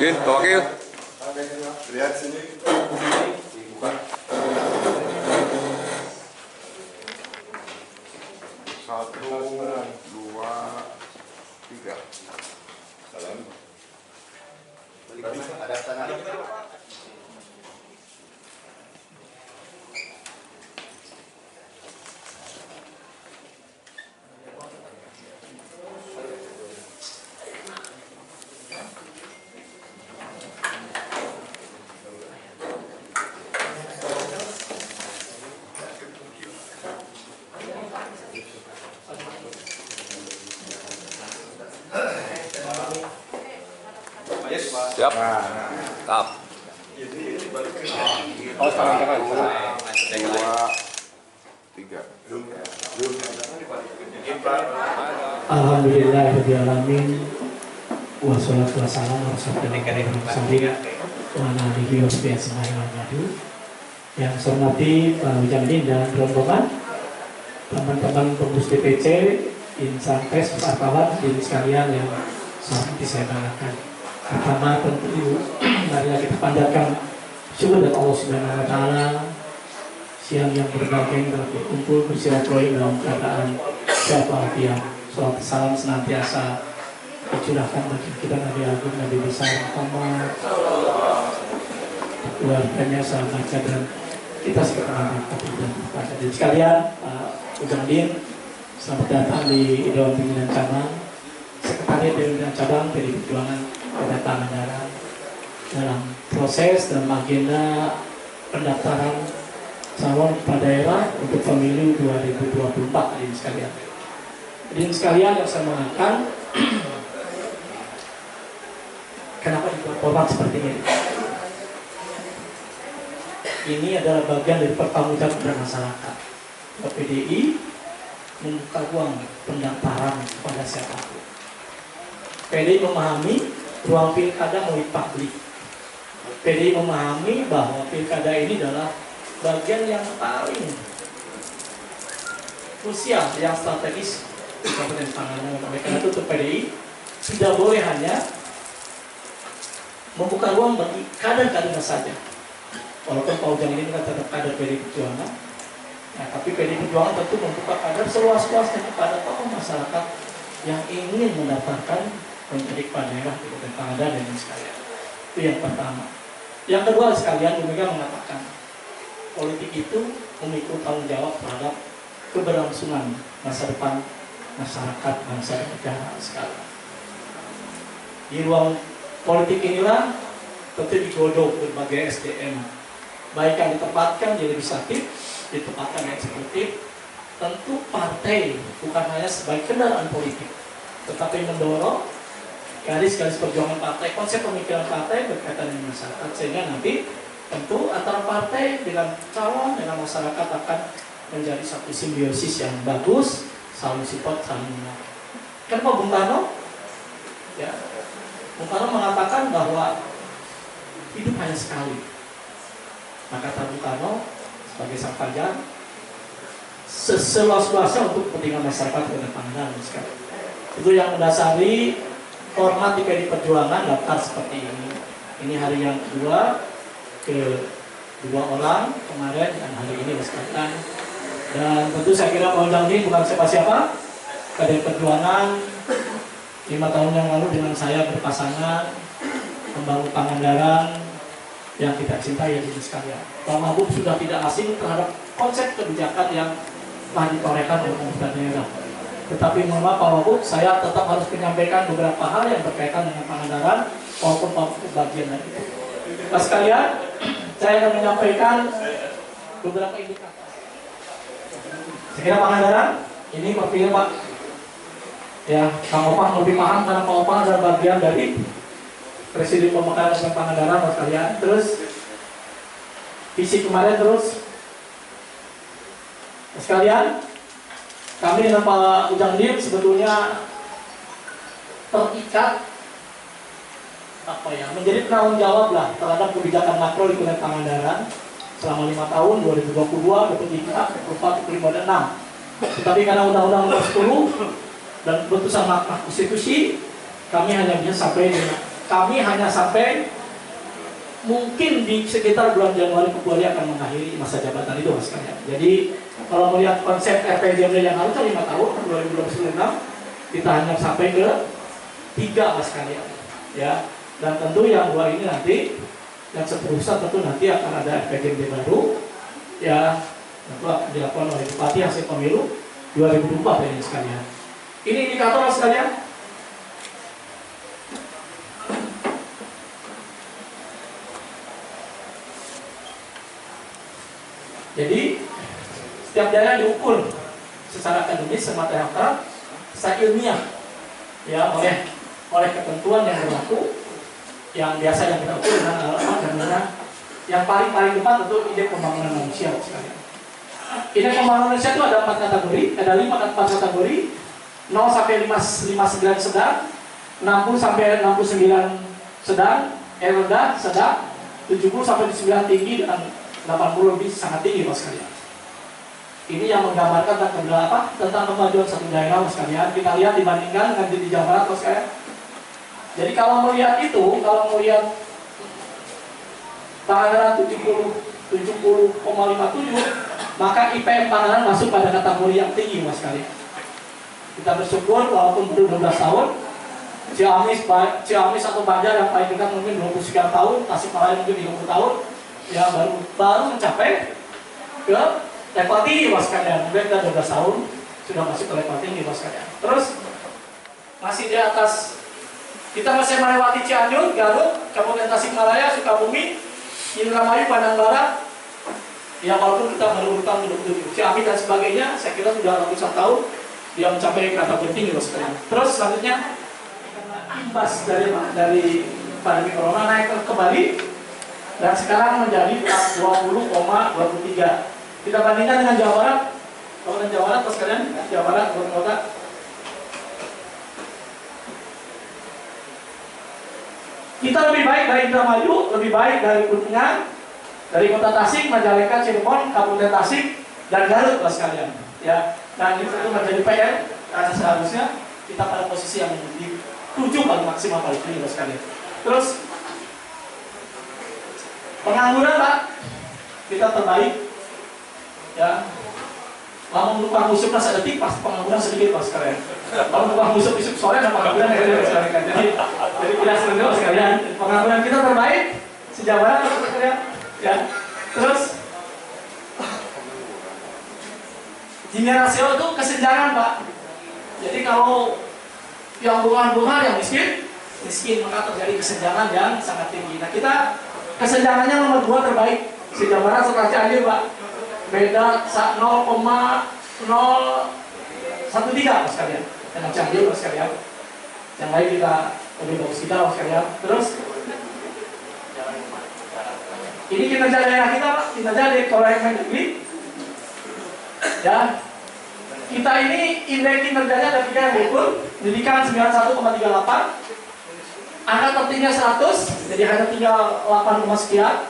Oke, Pak Wakil. Lihat sini. Dibuka. 1, 2, 3. Salam. Ada tangan. Siap. Tap. Oh, tangan-tangan. 2, 3. Alhamdulillahirrahmanirrahim. Wassalatu wassalamu ala rasulillah wa alihi wasahbihi. Yang saya hormati Pak Mujahidin dan rombongan, teman-teman pengurus DPC, insan pers, wartawan, hadirin sekalian yang sangat saya banggakan. Pertama tentu marilah kita panjatkan syukur dari Allah Subhanahu wa taala. Siang yang berbahagia telah berkumpul bersilaturahmi dalam keadaan sehat walafiat. Salam salam senantiasa dicurahkan bagi kita Nabi Agung, Nabi besar Muhammad, keluarganya, sahabatnya, dan kita sekeluarga kepada diri sekalian. Ujangdin, selamat datang di Dewan Pimpinan Cabang, Sekretariat Dewan Pimpinan Cabang PDI Perjuangan Kota Pangandaran dalam proses dan agenda pendaftaran calon kepala daerah untuk pemilu 2024 ini sekalian. Hadirin sekalian yang saya mengatakan, kenapa dibuat format seperti ini? Ini adalah bagian dari pertanggungjawaban masyarakat. PDI membuka ruang pendaftaran kepada siapapun. PDI memahami ruang pilkada mulai publik. PDI memahami bahwa pilkada ini adalah bagian yang paling krusial, yang strategis di Kabupaten Pangandaran. Oleh karena itu untuk PDI tidak boleh hanya membuka ruang bagi kader-kadernya saja. Walaupun Pak Ujang ini kan tetap kader PDI Perjuangan, nah, tapi PDI Perjuangan tentu membuka kader seluas-luasnya kepada tokoh masyarakat yang ingin mendaftarkan menjadi kepala daerah di Kabupaten Pangandaran dan sekalian. Itu yang pertama. Yang kedua sekalian, Bu Mega mengatakan politik itu memikul tanggung jawab terhadap keberlangsungan masa depan masyarakat, bangsa dan negara sekalian. Di ruang politik inilah tentu digodok berbagai SDM, baik yang ditempatkan di legislatif, ditempatkan di eksekutif. Tentu partai bukan hanya sebagai kendaraan politik, tetapi mendorong garis-garis perjuangan partai, konsep pemikiran partai berkaitan dengan masyarakat, sehingga nanti tentu antara partai dengan calon dengan masyarakat akan menjadi satu simbiosis yang bagus, saling support, saling mengenal. Kan Pak Bung Karno, ya, Bung Karno mengatakan bahwa hidup hanya sekali. Maka kata Bung Karno sebagai sang fajar, seluas-luasnya untuk kepentingan masyarakat dan pandangan sekali. Itu yang mendasari format di PDI Perjuangan daftar seperti ini. Ini hari yang kedua ke 2 orang kemarin dan hari ini sekalian. Dan tentu saya kira Pak Ujang ini bukan siapa-siapa. PDI Perjuangan 5 tahun yang lalu dengan saya berpasangan membangun Pangandaran yang kita cintai ya sekalian. Pak Mahbub sudah tidak asing terhadap konsep kebijakan yang telah ditorehkan oleh pemerintah daerah. Tetapi mohon maaf Pak Mahbub, saya tetap harus menyampaikan beberapa hal yang berkaitan dengan Pangandaran walaupun Pak Mahbub bagian dari itu. Pak sekalian, saya akan menyampaikan beberapa indikator. Saya kira Pangandaran, ini profilnya Pak. Ya, Kang Opang lebih paham karena Pak Opang adalah bagian dari Presiden Pemekaran dan Pangandaran Pak sekalian. Terus visi kemarin terus Pak sekalian, kami dengan Pak Ujang Dim sebetulnya terikat menjadi penanggung jawab lah terhadap kebijakan makro di Kunet Pangandaran selama 5 tahun 2022, 2023, 2024, 2025 dan 2026. Tetapi karena Undang-Undang Nomor 10 dan putusan Mahkamah Konstitusi, kami hanya sampai mungkin di sekitar bulan Januari Februari akan mengakhiri masa jabatan itu Mas sekalian. Jadi kalau melihat konsep RPJMD yang harusnya 5 tahun 2026, kita hanya sampai ke 3 Mas sekalian. Ya, dan tentu yang 2 ini nanti yang seterusnya tentu nanti akan ada RPJMD baru. Ya, tentu akan dilakukan oleh Bupati hasil pemilu 2024 ini sekalian. Ini indikator Mas sekalian. Jadi setiap daerah diukur secara akademis, semata-mata, secara ilmiah, ya oleh ketentuan yang berlaku, yang biasa yang kita ukur dengan alamat dan dengan yang paling depan tentu indeks pembangunan manusia sekalian. Indeks pembangunan manusia itu ada 4 kategori, ada 4 kategori, 0 sampai 59 sedang, 60 sampai 69 sedang, rendah sedang, 70 sampai 9 tinggi dan 80 lebih sangat tinggi Mas sekalian. Ini yang menggambarkan tentang kemajuan satu daerah Mas sekalian. Kita lihat dibandingkan dengan di Jawa Barat Mas sekalian. Jadi kalau melihat itu, kalau melihat Pangandaran 70,57, maka IPM Pangandaran masuk pada kategori yang tinggi Mas sekalian. Kita bersyukur walaupun belum 12 tahun, Ciamis atau Banjar yang paling dekat mungkin 20 sekian tahun, Tasikmalaya mungkin 30 tahun, ya baru mencapai ke level tinggi Mas sekalian. Mungkin kita 12 tahun sudah masuk ke level tinggi Mas sekalian. Terus masih di atas, kita masih melewati Cianjur, Garut, Kabupaten Tasikmalaya, Sukabumi, Indramayu, Padang Barat. Ya walaupun kita baru urutan Ciamis dan sebagainya, saya kira sudah ratusan tahun dia mencapai kategori tinggi Mas sekalian. Terus selanjutnya imbas dari pandemi corona naik kembali dan sekarang menjadi 20,23. Kita bandingkan dengan Jawa Barat. Kabupaten Jawa Barat Mas sekalian, Jawa Barat kota. Kita lebih baik dari Indramayu, lebih baik dari Kuningan, dari Kota Tasik, Majalengka, Cirebon, Kabupaten Tasik dan Garut Mas sekalian. Ya. Dan itu menjadi PR karena seharusnya kita pada posisi yang dituju paling maksimal paling tinggi Mas sekalian. Terus pengangguran Pak, kita terbaik. Ya, kalau menukar musuh pas detik pas pengangguran sedikit Mas sekalian. Kalau menukar musuh besok sore ada pengangguran Mas sekalian. Jadi tidak sebenarnya Mas sekalian. Pengangguran kita terbaik sejauh mana Mas sekalian. Ya, terus Gini rasio itu kesenjangan Pak. Jadi kalau yang bunga-bunga yang miskin, maka terjadi kesenjangan yang sangat tinggi. Nah kita kesenjangannya nomor 2 terbaik sejauh mana setelah Cianjur Pak. Beda 0,013 Mas sekalian dengan Cianjur Mas sekalian. Yang lain kita lebih bagus kita Mas sekalian. Terus Ini kinerja daerah kita, Pak, kinerja Direktorat Kemendagri. Ya, kita ini indeks kinerjanya ada 3 yang diukur, pendidikan 91,38, angka tertingginya 100, jadi hanya tinggal 8, sekian.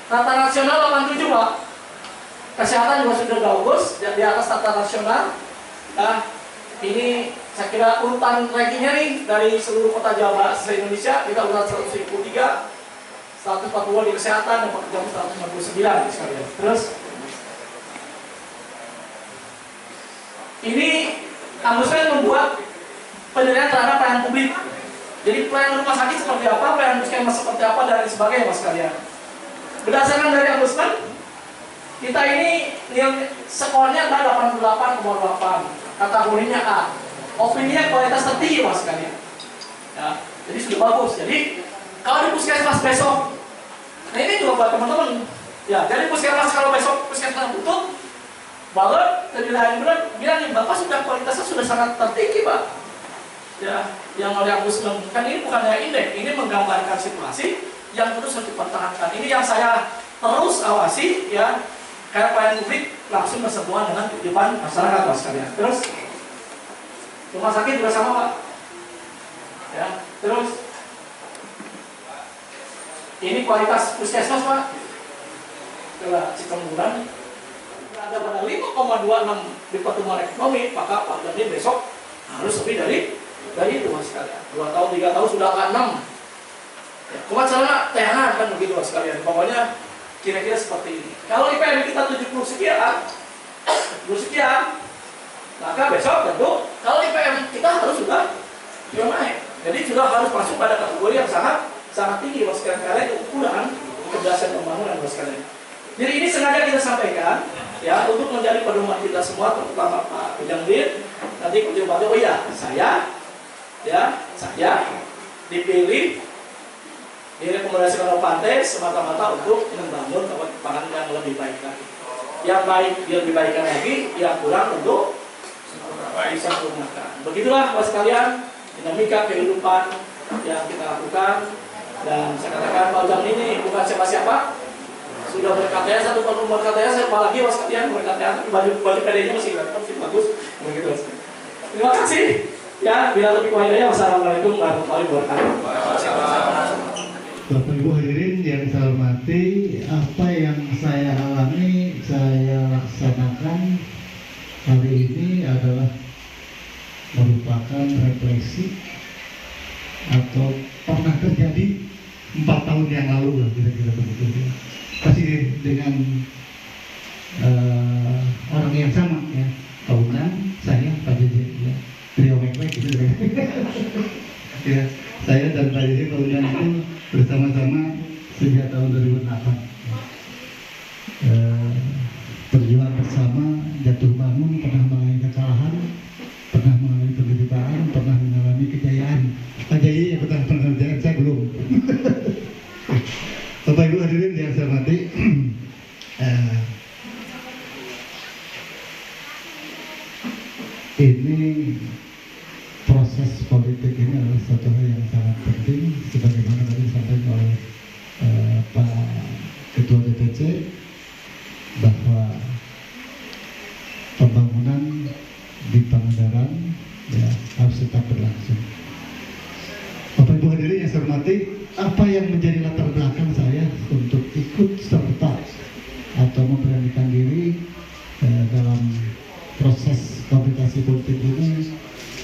Rata nasional 87, Pak. Kesehatan juga sudah bagus, di atas rata nasional. Nah, ini saya kira urutan rankingnya nih dari seluruh kota Jawa Barat se-Indonesia, kita urutan 103, 142 di kesehatan, dan pekerjaan 159 sekalian. Terus ini Ombudsman membuat penilaian terhadap pelayanan publik. Jadi pelayanan rumah sakit seperti apa, pelayanan puskesmas seperti apa, dan lain sebagainya, Mas sekalian. Berdasarkan dari Ombudsman, kita ini skornya adalah 88,8, kategorinya A. Opininya kualitas tertinggi, Mas sekalian. Ya, jadi sudah bagus. Jadi kalau di puskesmas besok, nah ini juga buat teman-teman. Ya, jadi puskesmas kalau besok puskesmas tutup, baru penilaian berat bilang nih, Bapak sudah kualitasnya sudah sangat tertinggi, Pak. Ya, yang oleh Ombudsman kan ini bukan hanya indeks, ini menggambarkan situasi yang terus harus dipertahankan. Ini yang saya terus awasi, ya, karena pelayanan publik langsung bersentuhan dengan kehidupan masyarakat, Mas sekalian. Terus rumah sakit juga sama, Pak. Ya, terus ini kualitas puskesmas, Pak. Coba Cikemburan ada pada 5,26 di pertumbuhan ekonomi, maka Pak Gani besok harus lebih dari itu, Mas sekalian. 2 tahun, 3 tahun sudah angka 6. Ya, kemacetan THR kan begitu, Mas sekalian. Pokoknya kira-kira seperti ini. Kalau IPM kita 70 sekian, maka besok tentu kalau IPM kita harus sudah naik. Jadi sudah harus masuk pada kategori yang sangat tinggi, Mas sekalian, karena itu ukuran keberhasilan pembangunan, Mas sekalian. Jadi ini sengaja kita sampaikan, ya, untuk menjadi pedoman kita semua, terutama Pak Bidangdir. Nanti kemudian oh iya, saya dipilih, direkomendasikan oleh partai semata-mata untuk membangun pangan yang lebih baik lagi. Yang baik biar lebih baik lagi, yang kurang untuk bisa menggunakan. Begitulah, Mas sekalian, dinamika kehidupan yang kita lakukan. Dan saya katakan Pak Ujang ini bukan siapa-siapa, sudah berKTS, satu tahun berKTS, apalagi, Mas sekalian, berKTS, baju PD-nya masih bagus, begitu. Terima kasih. Ya, bila lebih kurangnya, wassalamualaikum warahmatullahi wabarakatuh. Bapak Ibu hadirin yang saya hormati, apa yang saya alami, saya laksanakan hari ini adalah merupakan refleksi atau pernah terjadi 4 tahun yang lalu lah, kira-kira begitu. Masih dengan orang yang sama, ya, tahunan saya Pak Jeje, ya, beliau baik-baik gitu. Ya, saya dan Pak Jeje tahunan itu bersama-sama sejak tahun 2008. Berjuang bersama, jatuh bangun, pernah mengalami kekalahan, pernah mengalami penderitaan, pernah mengalami kejayaan. Pak Jaya yang pernah kejayaan, saya belum. Bapak Ibu hadirin yang saya hormati, ini proses politik ini adalah satu hal yang sangat penting, sebagaimana tadi disampaikan oleh Pak Ketua DPC, bahwa pembangunan di Pangandaran, ya, harus tetap berlangsung. Bapak Ibu hadirin yang saya hormati, apa yang menjadi latar belakang saya untuk ikut serta atau memberanikan diri dalam proses komunikasi politik ini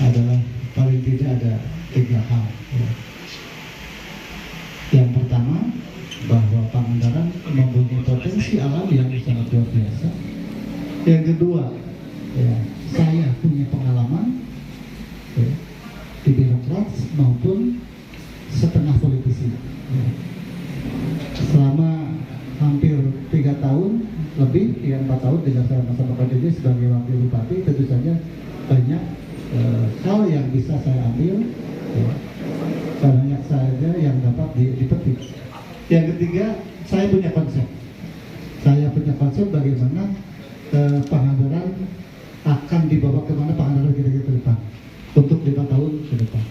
adalah paling tidak ada 3 hal. Ya. Yang pertama, bahwa Pangandaran mempunyai potensi alam yang sangat luar biasa. Yang kedua, ya, saya punya pengalaman, ya, di birokrat maupun setengah politisi. Ya. Selama hampir 3 tahun lebih, ya 4 tahun dengan saya masa Bapak ini sebagai wakil bupati, tentu saja banyak hal yang bisa saya ambil, ya, banyak saja yang dapat dipetik. Yang ketiga, saya punya konsep. Saya punya konsep bagaimana Pangandaran akan dibawa kemana Pangandaran kira-kira ke depan untuk 5 tahun ke depan.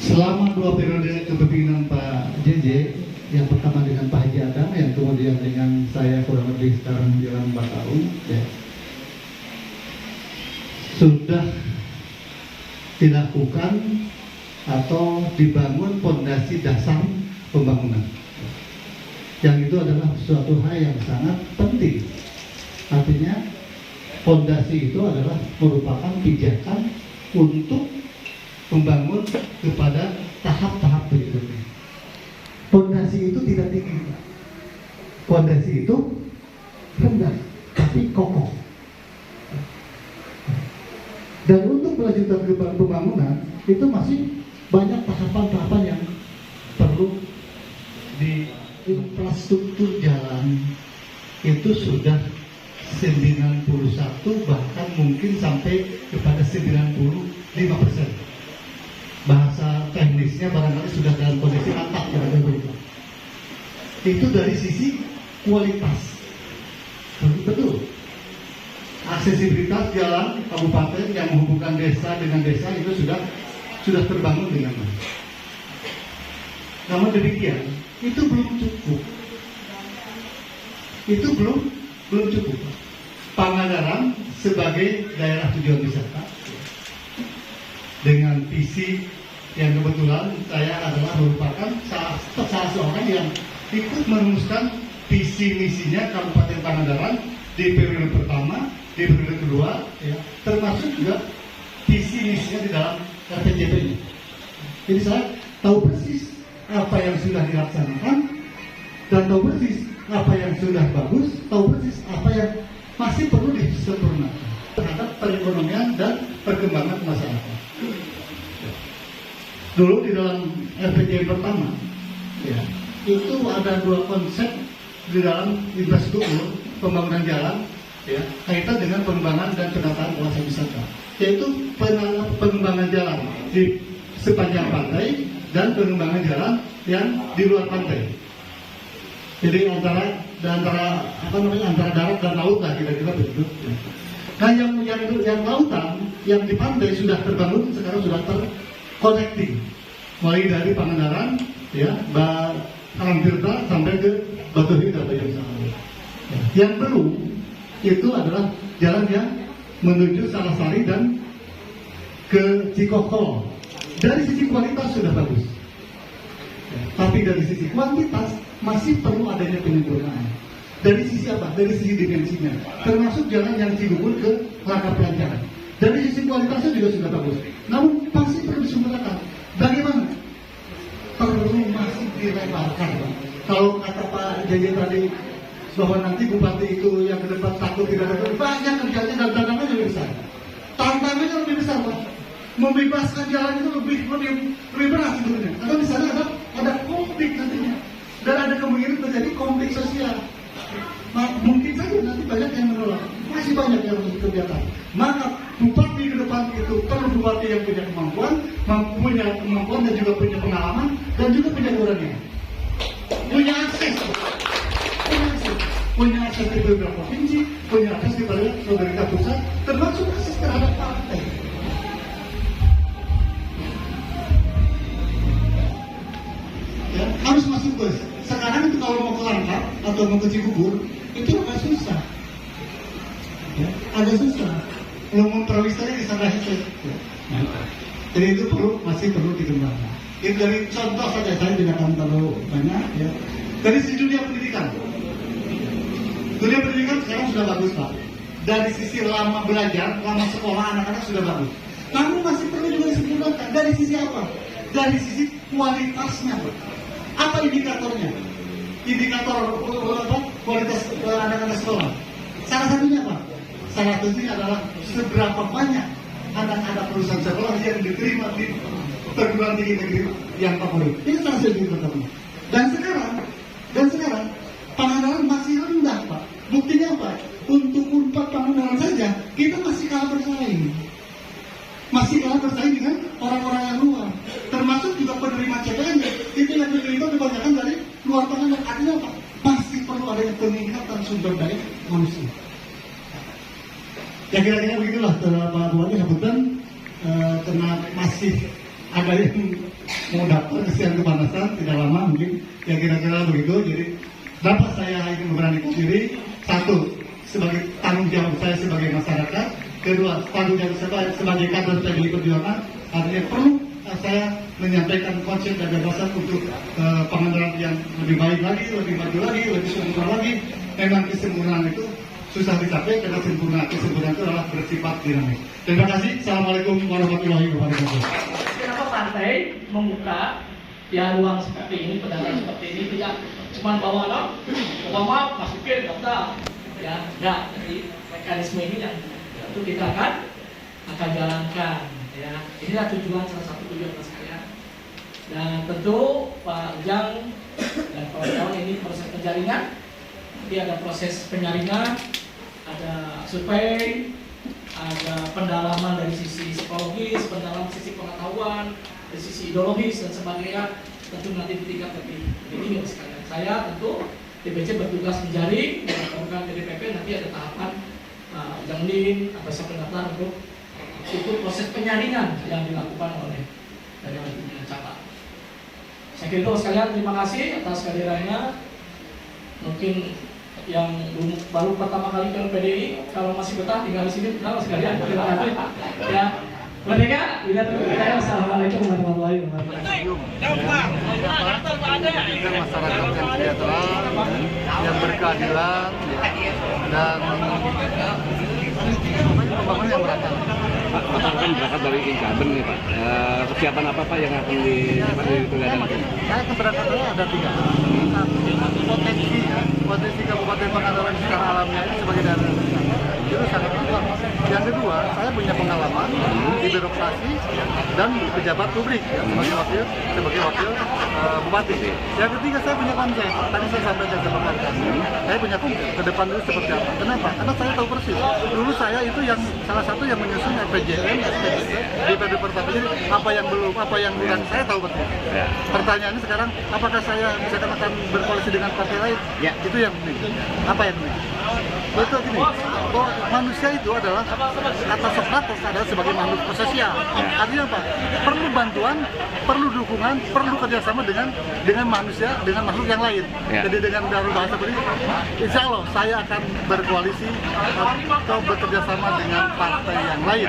selama 2 periode kepemimpinan Pak JJ, yang pertama dengan Pak Haji Adam, yang kemudian dengan saya kurang lebih sekarang jalan 4 tahun, ya, sudah dilakukan atau dibangun fondasi dasar pembangunan. Yang itu adalah suatu hal yang sangat penting. Artinya fondasi itu adalah merupakan pijakan untuk membangun kepada tahap-tahap berikutnya. Fondasi itu tidak tinggi, fondasi itu rendah tapi kokoh. Dan untuk melanjutkan ke pembangunan itu masih banyak tahapan-tahapan yang perlu. Di infrastruktur jalan itu sudah 91, bahkan mungkin sampai kepada 95%. Bahasa teknisnya barangkali sudah dalam kondisi rata, itu dari sisi kualitas. Betul. Aksesibilitas jalan kabupaten yang menghubungkan desa dengan desa itu sudah terbangun dengan baik. Namun demikian, itu belum cukup. Itu belum cukup. Pangandaran sebagai daerah tujuan wisata dengan visi yang kebetulan saya adalah merupakan salah seorang yang ikut merumuskan visi misinya Kabupaten Pangandaran di periode pertama, di periode kedua, ya, termasuk juga visi misinya di dalam RPJP ini. Jadi saya tahu persis apa yang sudah dilaksanakan dan tahu persis apa yang sudah bagus, tahu persis apa yang masih perlu disempurnakan terhadap perekonomian dan perkembangan masyarakat. Dulu di dalam RPJM pertama, ya, itu ada 2 konsep di dalam infrastruktur pembangunan jalan, ya, kaitan dengan pengembangan dan penataan kawasan wisata, yaitu pengembangan jalan di sepanjang pantai dan pengembangan jalan yang di luar pantai. Jadi antara darat dan laut lah kira-kira begitu. Nah yang lautan, yang di pantai sudah terbangun, sekarang sudah terconnecting, mulai dari Pangandaran, ya, Karangtirta sampai ke Batuhi dan Tanjung. Yang belum itu adalah jalan yang menuju Salasari dan ke Cikokol. Dari sisi kualitas sudah bagus, tapi dari sisi kuantitas masih perlu adanya penyempurnaan. Dari sisi apa? Dari sisi dimensinya, termasuk jalan yang Cibubur ke Langkah Pelancaran. Dari sisi kualitasnya juga sudah bagus, namun masih perlu disempurnakan. Bagaimana? Perlu masih dilebarkan. Kalau kata Pak JJ tadi bahwa nanti bupati itu yang ke depan takut tidak ada, banyak kerjanya dan tantangannya lebih besar. Tantangannya lebih besar, Pak. Membebaskan jalan itu lebih berat sebetulnya. Karena di sana ada konflik nantinya, dan ada kemungkinan terjadi konflik sosial. Mungkin saja nanti banyak yang menolak, masih banyak yang harus dikerjakan. Maka bupati ke depan itu perlu bupati yang punya kemampuan dan juga punya pengalaman dan juga punya keberanian, punya akses ke beberapa provinsi, punya akses kepada pemerintah pusat, termasuk akses terhadap partai. Ya, harus masuk bus. Sekarang itu kalau mau ke Langkap atau mau ke Cibubur itu agak susah, ya, agak susah. Kalau mau perwisata di sana itu, ya. Jadi itu masih perlu dikembangkan. Itu dari contoh saja, saya tidak akan terlalu banyak. Ya. Dari sisi dunia pendidikan sekarang sudah bagus, Pak. Dari sisi lama belajar, lama sekolah anak-anak sudah bagus. Namun masih perlu juga disempurnakan. Dari sisi apa? Dari sisi kualitasnya, Pak. Apa indikatornya? Indikator kualitas anak-anak sekolah. Salah satunya apa? Salah satunya adalah seberapa banyak anak-anak perusahaan sekolah yang diterima di perguruan tinggi negeri yang favorit. Ini salah satu indikatornya. Dan sekarang Pangandaran masih rendah, Pak. Buktinya apa? Untuk Unpad Pangandaran saja kita masih kalah bersaing. Masih kalah bersaing dengan orang-orang yang luar. Termasuk juga penerima CPN itu yang menerima kebanyakan dari luar Pangandaran. Artinya apa? Masih perlu adanya peningkatan sumber daya manusia. Ya kira-kira begitulah Pak Bupati, kebetulan karena masih ada yang mau daftar kesian kepanasan tidak lama mungkin ya kira-kira begitu. Jadi kenapa saya ingin memberanikan diri? Satu, sebagai tanggung jawab saya sebagai masyarakat. Kedua, tanggung jawab saya sebagai kader PDI Perjuangan. Artinya perlu saya menyampaikan konsep dan gagasan untuk Pangandaran yang lebih baik lagi, lebih maju lagi, lebih sempurna lagi. Memang kesempurnaan itu susah dicapai karena kesempurnaan itu adalah bersifat dinamis. Terima kasih. Assalamualaikum warahmatullahi wabarakatuh. Kenapa partai membuka ya ruang seperti ini, pedagang seperti ini, tidak cuma bawa maaf masukin daftar ya, enggak. Jadi mekanisme ini yang itu kita akan jalankan ya. Inilah salah satu tujuan mas kalian. Dan tentu Pak Ujang dan kawan-kawan ini proses penjaringan, nanti ada proses penyaringan, ada survei, ada pendalaman dari sisi psikologis, pendalaman sisi pengetahuan, dari sisi ideologis dan sebagainya. Tentu nanti di tingkat lebih tinggi sekalian. Saya tentu DPC bertugas menjaring, melakukan DPP, nanti ada tahapan jangdin, apa pendaftaran untuk ikut proses penyaringan yang dilakukan oleh dari pimpinan cabang. Saya kira itu sekalian, terima kasih atas kehadirannya. Mungkin yang baru pertama kali ke PDI, kalau masih betah tinggal di sini, benar sekalian. Terima kasih. Ya, Merdeka, bila terima. Assalamualaikum warahmatullahi wabarakatuh. Kita masyarakat yang sejahtera, yang berkeadilan, dan pembangunan yang merata. Pak kan berangkat dari incumbent nih Pak. Persiapan apa Pak yang akan diperlihatkan? Saya keberangkatannya ada 3. Potensi Kabupaten Pangandaran secara alamnya ini sebagai daerah itu sangat kuat. Yang kedua, saya punya pengalaman di birokrasi dan pejabat publik ya, sebagai wakil bupati. Yang ketiga, saya punya konsep. Tadi saya sampaikan sama Pak, saya punya konsep ke depan itu seperti apa. Kenapa? Karena saya tahu persis. Dulu saya itu yang salah satu yang menyusun RPJM, SPJM di PD Pertama. Jadi apa yang belum, apa yang kurang, saya tahu persis. Pertanyaannya sekarang, apakah saya misalkan akan berkoalisi dengan partai lain? Ya, itu yang penting. Apa yang penting? Itu gini, bahwa manusia itu adalah, kata Socrates adalah sebagai makhluk sosial. Artinya apa? Perlu bantuan, perlu dukungan, perlu kerjasama dengan manusia, dengan makhluk yang lain. Jadi dengan bahasa seperti itu, insya Allah saya akan berkoalisi atau bekerjasama dengan partai yang lain.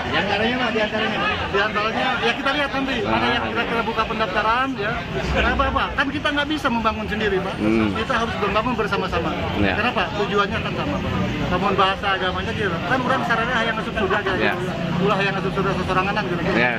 Di antaranya Pak, di antaranya ya kita lihat nanti mana yang kira-kira buka pendaftaran ya. Apa kan kita nggak bisa membangun sendiri Pak. Kita harus membangun bersama-sama. Kenapa? Tujuannya kan sama Pak. Namun bahasa agamanya gitu. Kan orang sarana yang asup surga gitu. Ulah yang asup surga sesorangan gitu. Ya.